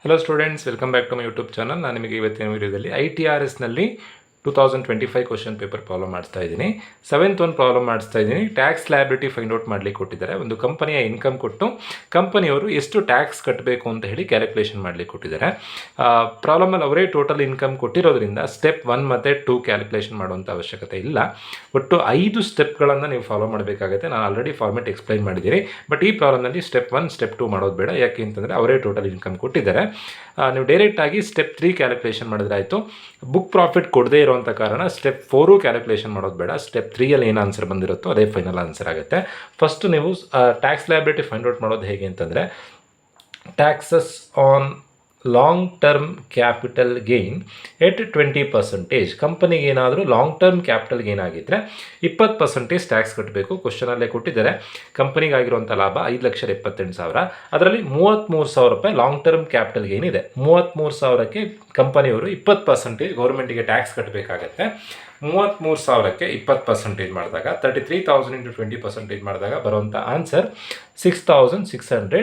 Hello students, welcome back to my YouTube channel. ನಾನು ನಿಮಗೆ ಇವತ್ತಿನ ವೀಡಿಯೋದಲ್ಲಿ ITRSನಲ್ಲಿ 2025 ಕ್ವಶನ್ ಪೇಪರ್ ಪ್ರಾಬ್ಲಮ್ ಮಾಡಿಸ್ತಾ ಇದ್ದೀನಿ. 7th ಒಂದು ಪ್ರಾಬ್ಲಮ್ ಮಾಡಿಸ್ತಾ ಇದ್ದೀನಿ. ಟ್ಯಾಕ್ಸ್ ಲಯಬಿಲಿಟಿ ಫೈಂಡ್ ಔಟ್ ಮಾಡಲಿಕ್ಕೆ ಕೊಟ್ಟಿದ್ದಾರೆ. ಒಂದು ಕಂಪನಿಯ ಇನ್ಕಮ್ ಕೊಟ್ಟು ಕಂಪನಿಯವರು ಎಷ್ಟು ಟ್ಯಾಕ್ಸ್ ಕಟ್ಟಬೇಕು ಅಂತ ಹೇಳಿ ಕ್ಯಾಲ್ಕುಲೇಷನ್ ಮಾಡಲಿಕ್ಕೆ ಕೊಟ್ಟಿದ್ದಾರೆ. ಪ್ರಾಬ್ಲಮಲ್ಲಿ ಅವರೇ ಟೋಟಲ್ ಇನ್ಕಮ್ ಕೊಟ್ಟಿರೋದ್ರಿಂದ ಸ್ಟೆಪ್ 1 ಮತ್ತು 2 ಕ್ಯಾಲ್ಕುಲೇಷನ್ ಮಾಡುವಂಥ ಅವಶ್ಯಕತೆ ಇಲ್ಲ. ಒಟ್ಟು 5 ಸ್ಟೆಪ್ಗಳನ್ನು ನೀವು ಫಾಲೋ ಮಾಡಬೇಕಾಗುತ್ತೆ. ನಾನು ಆಲ್ರೆಡಿ ಫಾರ್ಮೆಟ್ ಎಕ್ಸ್ಪ್ಲೈನ್ ಮಾಡಿದ್ದೀನಿ. ಬಟ್ ಈ ಪ್ರಾಬ್ಲಮ್ನಲ್ಲಿ ಸ್ಟೆಪ್ 1 ಸ್ಟೆಪ್ 2 ಮಾಡೋದು ಬೇಡ. ಯಾಕೆ ಅಂತಂದರೆ ಅವರೇ ಟೋಟಲ್ ಇನ್ಕಮ್ ಕೊಟ್ಟಿದ್ದಾರೆ. ನೀವು ಡೈರೆಕ್ಟಾಗಿ ಸ್ಟೆಪ್ 3 ಕ್ಯಾಲ್ಕುಲೇಷನ್ ಮಾಡಿದ್ರೆ ಆಯಿತು. ಬುಕ್ ಪ್ರಾಫಿಟ್ ಕೊಡದೇ ಇರೋವಂಥ ಕಾರಣ ಸ್ಟೆಪ್ 4 ಕ್ಯಾಲ್ಕುಲೇಷನ್ ಮಾಡೋದು ಬೇಡ. ಸ್ಟೆಪ್ 3ಯಲ್ಲಿ ಏನು ಆನ್ಸರ್ ಬಂದಿರುತ್ತೋ ಅದೇ ಫೈನಲ್ ಆನ್ಸರ್ ಆಗುತ್ತೆ. ಫಸ್ಟ್ ನೀವು ಟ್ಯಾಕ್ಸ್ ಲಯಬಿಲಿಟಿ ಫೈಂಡ್ ಔಟ್ ಮಾಡೋದು ಹೇಗೆ ಅಂತಂದರೆ, taxes on long term capital gain at 20%. ಕಂಪನಿಗೆ ಏನಾದರೂ ಲಾಂಗ್ ಟರ್ಮ್ ಕ್ಯಾಪಿಟಲ್ ಗೇನ್ ಆಗಿದ್ದರೆ 20% ಟ್ಯಾಕ್ಸ್ ಕಟ್ಟಬೇಕು. ಕ್ವಶನಲ್ಲೇ ಕೊಟ್ಟಿದ್ದಾರೆ. ಕಂಪನಿಗಾಗಿರುವಂಥ ಲಾಭ 5,78,000. ಅದರಲ್ಲಿ 33,000 ರೂಪಾಯಿ ಲಾಂಗ್ ಟರ್ಮ್ ಕ್ಯಾಪಿಟಲ್ ಗೇನ್ ಇದೆ. 33,000ಕ್ಕೆ ಕಂಪನಿಯವರು 20% ಗೌರ್ಮೆಂಟಿಗೆ ಟ್ಯಾಕ್ಸ್ ಕಟ್ಟಬೇಕಾಗತ್ತೆ. 33,000ಕ್ಕೆ 20% ಮಾಡಿದಾಗ 33,000 ಇಂಟು 20% ಮಾಡಿದಾಗ ಬರುವಂಥ answer 6,600.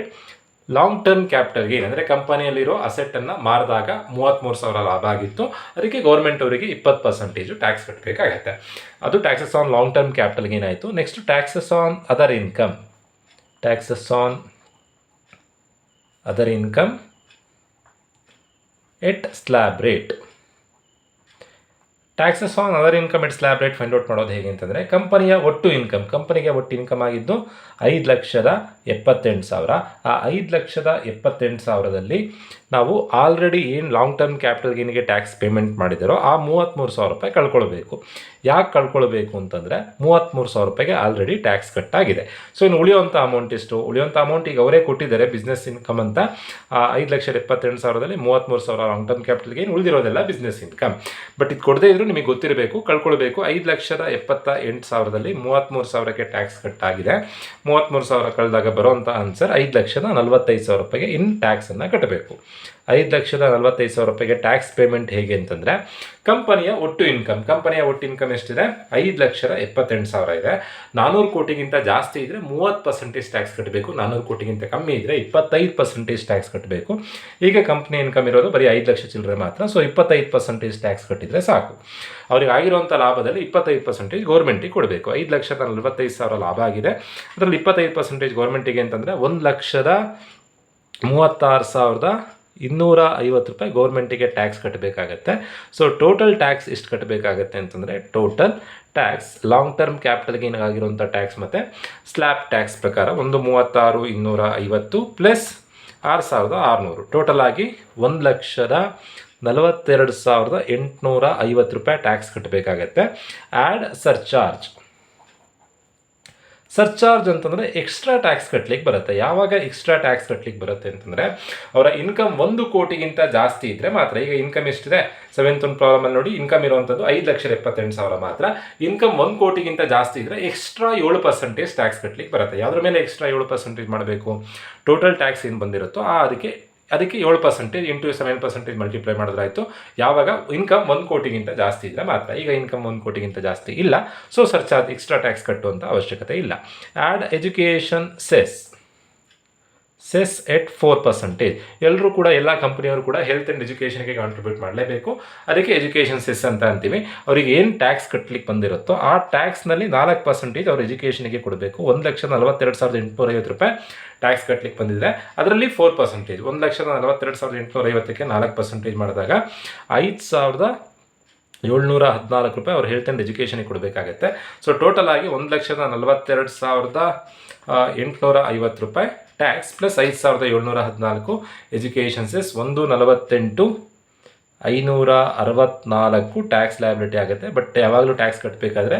Long term capital gain ಅಂದರೆ ಕಂಪನಿಯಲ್ಲಿರೋ ಅಸೆಟನ್ನು ಮಾರಿದಾಗ 33,000 ಲಾಭ ಆಗಿತ್ತು. ಅದಕ್ಕೆ ಗೌರ್ಮೆಂಟ್ ಅವರಿಗೆ 20% ಟ್ಯಾಕ್ಸ್ ಕಟ್ಟಬೇಕಾಗತ್ತೆ. ಅದು taxes on long term capital gain ಆಯಿತು. Next taxes on other income. Taxes on other income at slab rate. Taxes on other income at slab rate find out ಮಾಡೋದು ಹೇಗೆ ಅಂತಂದರೆ, ಕಂಪನಿಗೆ ಒಟ್ಟು ಇನ್ಕಮ್ ಆಗಿದ್ದು 5,78,000. ಆ 5,78,000ದಲ್ಲಿ ನಾವು ಆಲ್ರೆಡಿ ಏನು ಲಾಂಗ್ ಟರ್ಮ್ ಕ್ಯಾಪಿಟಲ್ ಗೇನಿಗೆ ಟ್ಯಾಕ್ಸ್ ಪೇಮೆಂಟ್ ಮಾಡಿದಾರೋ ಆ 33,000 ರೂಪಾಯಿ ಕಳ್ಕೊಳ್ಬೇಕು. ಯಾಕೆ ಕಳ್ಕೊಳ್ಬೇಕು ಅಂತಂದರೆ 33,000 ರೂಪಾಯಿಗೆ ಆಲ್ರೆಡಿ ಟ್ಯಾಕ್ಸ್ ಕಟ್ಟಾಗಿದೆ. ಸೊ ಇನ್ನು ಉಳಿಯುವಂಥ ಅಮೌಂಟ್ ಎಷ್ಟು? ಉಳಿಯುವಂಥ ಅಮೌಂಟ್ ಈಗ ಅವರೇ ಕೊಟ್ಟಿದ್ದಾರೆ ಬಿಸ್ನೆಸ್ ಇನ್ಕಮ್ ಅಂತ. 5,78,000ದಲ್ಲಿ 33,000 ಲಾಂಗ್ ಟರ್ಮ್ ಕ್ಯಾಪಿಟಲ್ ಗೇನ್, ಉಳಿದಿರೋದೆಲ್ಲ ಬಿಸ್ನೆಸ್ ಇನ್ಕಮ್. ಬಟ್ ಇದು ಕೊಡದೇ ಇದ್ರೂ ನಿಮಗೆ ಗೊತ್ತಿರಬೇಕು, ಕಳ್ಕೊಳ್ಬೇಕು. 5,78,000ದಲ್ಲಿ 33,000ಕ್ಕೆ ಟ್ಯಾಕ್ಸ್ ಕಟ್ಟಾಗಿದೆ. 33,000 ಕಳೆದಾಗ ಬರುವಂಥ ಆನ್ಸರ್ 5,45,000 ರೂಪಾಯಿಗೆ ಇನ್ ಟ್ಯಾಕ್ಸನ್ನು ಕಟ್ಟಬೇಕು. 5,45,000 ರೂಪಾಯಿಗೆ ಟ್ಯಾಕ್ಸ್ ಪೇಮೆಂಟ್ ಹೇಗೆ ಅಂತಂದರೆ, ಕಂಪನಿಯ ಒಟ್ಟು ಇನ್ಕಮ್ ಎಷ್ಟಿದೆ? 5,78,000 ಇದೆ. 400 ಕೋಟಿಗಿಂತ ಜಾಸ್ತಿ ಇದ್ದರೆ 30% ಟ್ಯಾಕ್ಸ್ ಕಟ್ಟಬೇಕು. 400 ಕೋಟಿಗಿಂತ ಕಮ್ಮಿ ಇದ್ದರೆ 25% ಟ್ಯಾಕ್ಸ್ ಕಟ್ಟಬೇಕು. ಈಗ ಕಂಪ್ನಿ ಇನ್ಕಮ್ ಇರೋದು ಬರೀ 5 ಲಕ್ಷ ಚಿಲ್ಲರೆ ಮಾತ್ರ. ಸೊ 25% ಟ್ಯಾಕ್ಸ್ ಕಟ್ಟಿದರೆ ಸಾಕು. ಅವ್ರಿಗೆ ಆಗಿರುವಂಥ ಲಾಭದಲ್ಲಿ 25% ಗೌರ್ಮೆಂಟಿಗೆ ಕೊಡಬೇಕು. 5,45,000 ಲಾಭ ಆಗಿದೆ. ಅದರಲ್ಲಿ 25% ಗೌರ್ಮೆಂಟಿಗೆ ಅಂತಂದರೆ 1,36,250 ರೂಪಾಯಿ ಗೌರ್ಮೆಂಟಿಗೆ ಟ್ಯಾಕ್ಸ್ ಕಟ್ಟಬೇಕಾಗತ್ತೆ. ಸೊ ಟೋಟಲ್ ಟ್ಯಾಕ್ಸ್ ಎಷ್ಟು ಕಟ್ಟಬೇಕಾಗತ್ತೆ ಅಂತಂದರೆ, total tax long term capital gain ಆಗಿರುವಂಥ ಟ್ಯಾಕ್ಸ್ ಮತ್ತು ಸ್ಲ್ಯಾಬ್ ಟ್ಯಾಕ್ಸ್ ಪ್ರಕಾರ 1,36,250 ಪ್ಲಸ್ 6,600 ಟೋಟಲ್ ಆಗಿ 1,42,850 ರೂಪಾಯಿ ಟ್ಯಾಕ್ಸ್ ಕಟ್ಟಬೇಕಾಗತ್ತೆ. ಆ್ಯಡ್ ಸರ್ಚಾರ್ಜ್ ಅಂತಂದರೆ ಎಕ್ಸ್ಟ್ರಾ ಟ್ಯಾಕ್ಸ್ ಕಟ್ಟಲಿಕ್ಕೆ ಬರುತ್ತೆ. ಯಾವಾಗ ಎಕ್ಸ್ಟ್ರಾ ಟ್ಯಾಕ್ಸ್ ಕಟ್ಟಲಿಕ್ಕೆ ಬರುತ್ತೆ ಅಂತಂದರೆ, ಅವರ ಇನ್ಕಮ್ 1 ಕೋಟಿಗಿಂತ ಜಾಸ್ತಿ ಇದ್ದರೆ ಮಾತ್ರ. ಈಗ ಇನ್ಕಮ್ ಎಷ್ಟಿದೆ? 7th ಒಂದು ಪ್ರಾಬ್ಲಮಲ್ಲಿ ನೋಡಿ, ಇನ್ಕಮ್ ಇರುವಂಥದ್ದು 5,78,000 ಮಾತ್ರ. ಇನ್ಕಮ್ 1 ಕೋಟಿಗಿಂತ ಜಾಸ್ತಿ ಇದ್ದರೆ ಎಕ್ಸ್ಟ್ರಾ 7% ಟ್ಯಾಕ್ಸ್ ಕಟ್ಟಲಿಕ್ಕೆ ಬರುತ್ತೆ. ಯಾವುದ್ರ ಮೇಲೆ ಎಕ್ಸ್ಟ್ರಾ 7% ಮಾಡಬೇಕು? ಟೋಟಲ್ ಟ್ಯಾಕ್ಸ್ ಏನು ಬಂದಿರುತ್ತೋ ಅದಕ್ಕೆ 7% ಇಂಟು 7% ಮಲ್ಟಿಪ್ಲೈ ಮಾಡಿದ್ರಾಯಿತು. ಯಾವಾಗ ಇನ್ಕಮ್ 1 ಕೋಟಿಗಿಂತ ಜಾಸ್ತಿ ಇದ್ದರೆ ಮಾತ್ರ. ಈಗ ಇನ್ಕಮ್ 1 ಕೋಟಿಗಿಂತ ಜಾಸ್ತಿ ಇಲ್ಲ. ಸೊ ಸರ್ಚಾರ್ಜ್ ಎಕ್ಸ್ಟ್ರಾ ಟ್ಯಾಕ್ಸ್ ಕಟ್ಟುವಂಥ ಅವಶ್ಯಕತೆ ಇಲ್ಲ. ಆ್ಯಡ್ ಎಜುಕೇಷನ್ ಸೆಸ್ ಎಟ್ 4%. ಎಲ್ಲರೂ ಕೂಡ, ಎಲ್ಲ ಕಂಪನಿಯವರು ಕೂಡ ಹೆಲ್ತ್ ಆ್ಯಂಡ್ ಎಜುಕೇಷನ್ಗೆ ಕಾಂಟ್ರಿಬ್ಯೂಟ್ ಮಾಡಲೇಬೇಕು. ಅದಕ್ಕೆ ಎಜುಕೇಷನ್ ಸೆಸ್ ಅಂತ ಅಂತೀವಿ. ಅವರಿಗೆ ಏನು ಟ್ಯಾಕ್ಸ್ ಕಟ್ಟಲಿಕ್ಕೆ ಬಂದಿರುತ್ತೋ ಆ ಟ್ಯಾಕ್ಸ್ನಲ್ಲಿ 4% ಅವ್ರ ಎಜುಕೇಷನ್ಗೆ ಕೊಡಬೇಕು. 1,42,850 ರೂಪಾಯಿ ಟ್ಯಾಕ್ಸ್ ಕಟ್ಟಲಿಕ್ಕೆ ಬಂದಿದೆ. ಅದರಲ್ಲಿ 4%, 1,42,850ಕ್ಕೆ 4% ಮಾಡಿದಾಗ 5,714 ರೂಪಾಯಿ ಅವ್ರು ಹೆಲ್ತ್ ಆ್ಯಂಡ್ ಎಜುಕೇಷನ್ಗೆ ಕೊಡಬೇಕಾಗತ್ತೆ. ಸೊ ಟೋಟಲ್ ಆಗಿ 1,42,850 ರೂಪಾಯಿ tax plus 5,714 education cess 1,48,564 tax liability ಆಗುತ್ತೆ. ಬಟ್ ಯಾವಾಗಲೂ ಟ್ಯಾಕ್ಸ್ ಕಟ್ಟಬೇಕಾದ್ರೆ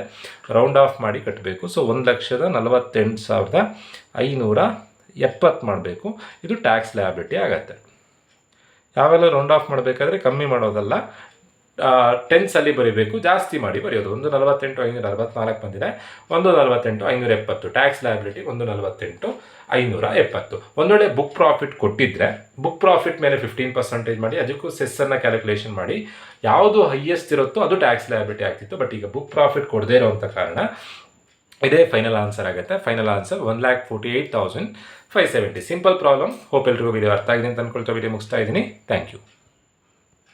ರೌಂಡ್ ಆಫ್ ಮಾಡಿ ಕಟ್ಟಬೇಕು. ಸೊ 1,48,570 ಮಾಡಬೇಕು. ಇದು ಟ್ಯಾಕ್ಸ್ ಲಯಬಿಲಿಟಿ ಆಗುತ್ತೆ. ಯಾವಾಗಲೂ ರೌಂಡ್ ಆಫ್ ಮಾಡಬೇಕಾದ್ರೆ ಕಮ್ಮಿ ಮಾಡೋದಲ್ಲ, ಟೆನ್ಸಲ್ಲಿ ಬರೀಬೇಕು, ಜಾಸ್ತಿ ಮಾಡಿ ಬರೆಯೋದು. 1,48,564 ಬಂದಿದೆ. 1,48,570 ಟ್ಯಾಕ್ಸ್ ಲಯಬಿಲಿಟಿ 1,48,570. ಒಂದು ವೇಳೆ ಬುಕ್ ಪ್ರಾಫಿಟ್ ಕೊಟ್ಟಿದ್ದರೆ ಬುಕ್ ಪ್ರಾಫಿಟ್ ಮೇಲೆ 15% ಮಾಡಿ ಅದಕ್ಕೂ ಸೆಸ್ಸನ್ನು ಕ್ಯಾಲ್ಕುಲೇಷನ್ ಮಾಡಿ ಯಾವುದು ಹೈಯೆಸ್ಟ್ ಇರುತ್ತೋ ಅದು ಟ್ಯಾಕ್ಸ್ ಲಯಬಿಲಿಟಿ ಆಗ್ತಿತ್ತು. ಬಟ್ ಈಗ ಬುಕ್ ಪ್ರಾಫಿಟ್ ಕೊಡದೇ ಇರೋವಂಥ ಕಾರಣ ಇದೇ ಫೈನಲ್ ಆನ್ಸರ್ ಆಗುತ್ತೆ. Final answer 1,48,570. Simple problem. Hope ಎಲ್ರಿಗೂ ವಿಡಿಯೋ ಅರ್ಥ ಆಗಿದೆ ಅಂತ ಅನ್ಕೊಳ್ತಾ ವಿಡಿಯೋ ಮುಗಿಸ್ತಾ ಇದ್ದೀನಿ. Thank you.